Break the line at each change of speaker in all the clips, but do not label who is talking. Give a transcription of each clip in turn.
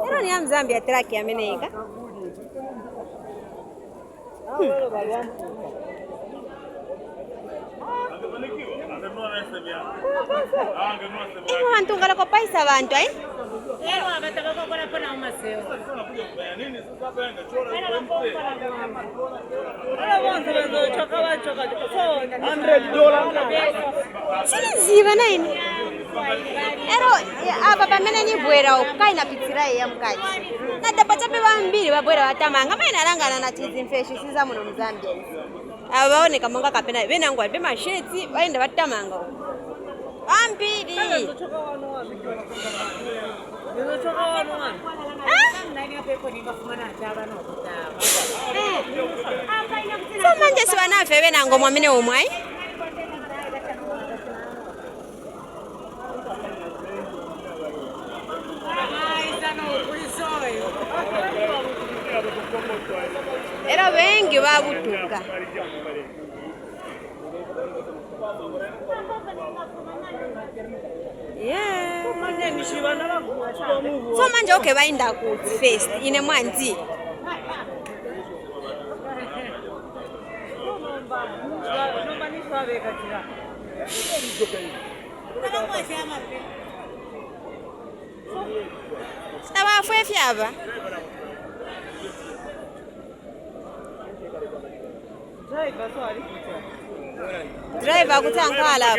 Ero ni Mzambia track ameneka. Ino antu ngala kopaisa abantu ai?
Ero abataka kokora pona umaseo.
Siliziva naini. Ero aba pamene ni bwera okaina pitsira ya mkazi. Nada pachape bambiri babwera batamanga maina langana na chizimfeshi siza muno Mzambia. Abaoneka monga kapena bena ngwa be masheti baenda batamanga. Bambiri. So manje siwanafe bena ngomwa mene omwai. Era wengi babutuka. Yeah. So manje okay bainda ku first ine mwanzi. Staba fwe fiaba. Driver kutankala hapo.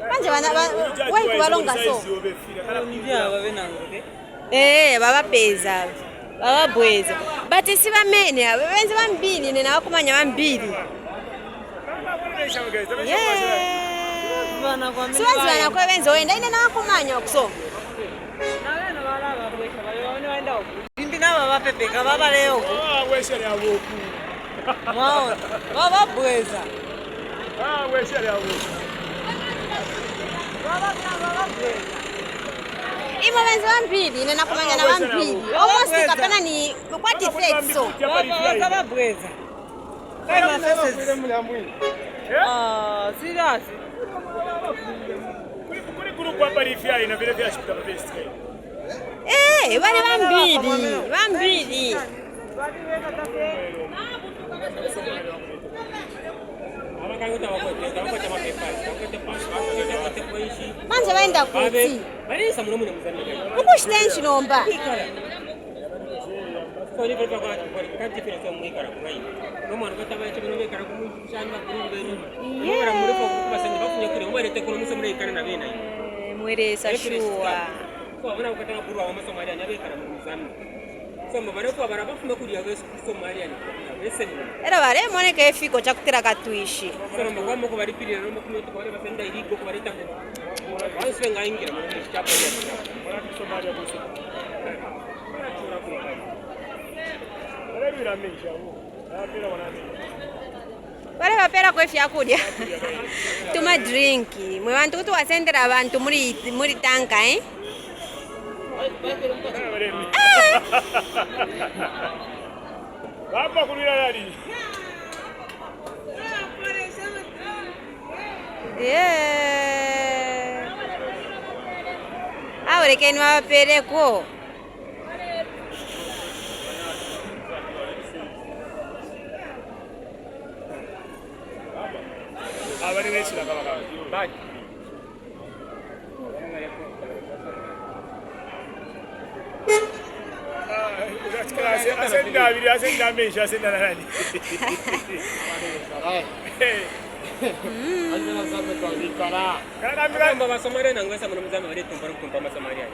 Manje wai kubalonga so. Baba peza. Baba bweza. But si bamene benze bambili nena bakumanya bambili. Siwazana kwa benze wenda ine na bakumanya okuso.
Baba pepeka baba leo.
Weshali aboku.
Wao, baba bweza.
Weshali aboku.
Baba bweza.
Imo benze bambili nena kumanya na bambili. Almost kapena ni kwati fake so.
Baba bweza. Kama sasa serious.
Kuri kwa barifia ina vile vya shipita best.
Wale bambili. Manje baenda kuti. Ukushitenshi nomba. Mwere sashua. Era vale moneka efiko chakutira katuishi. Vale vapera kwefya kudya. Tuma drinki. Mwe bantu kuti wasendera abantu muri tanka
Baba kulira lali.
Ahora que no va a perder
Abari wese nakabaka. Bye. Asenda mesha asenda nani. Kana mimi baba Somalia na ngwesa mwana mzama wale tumpara kumpa Somalia.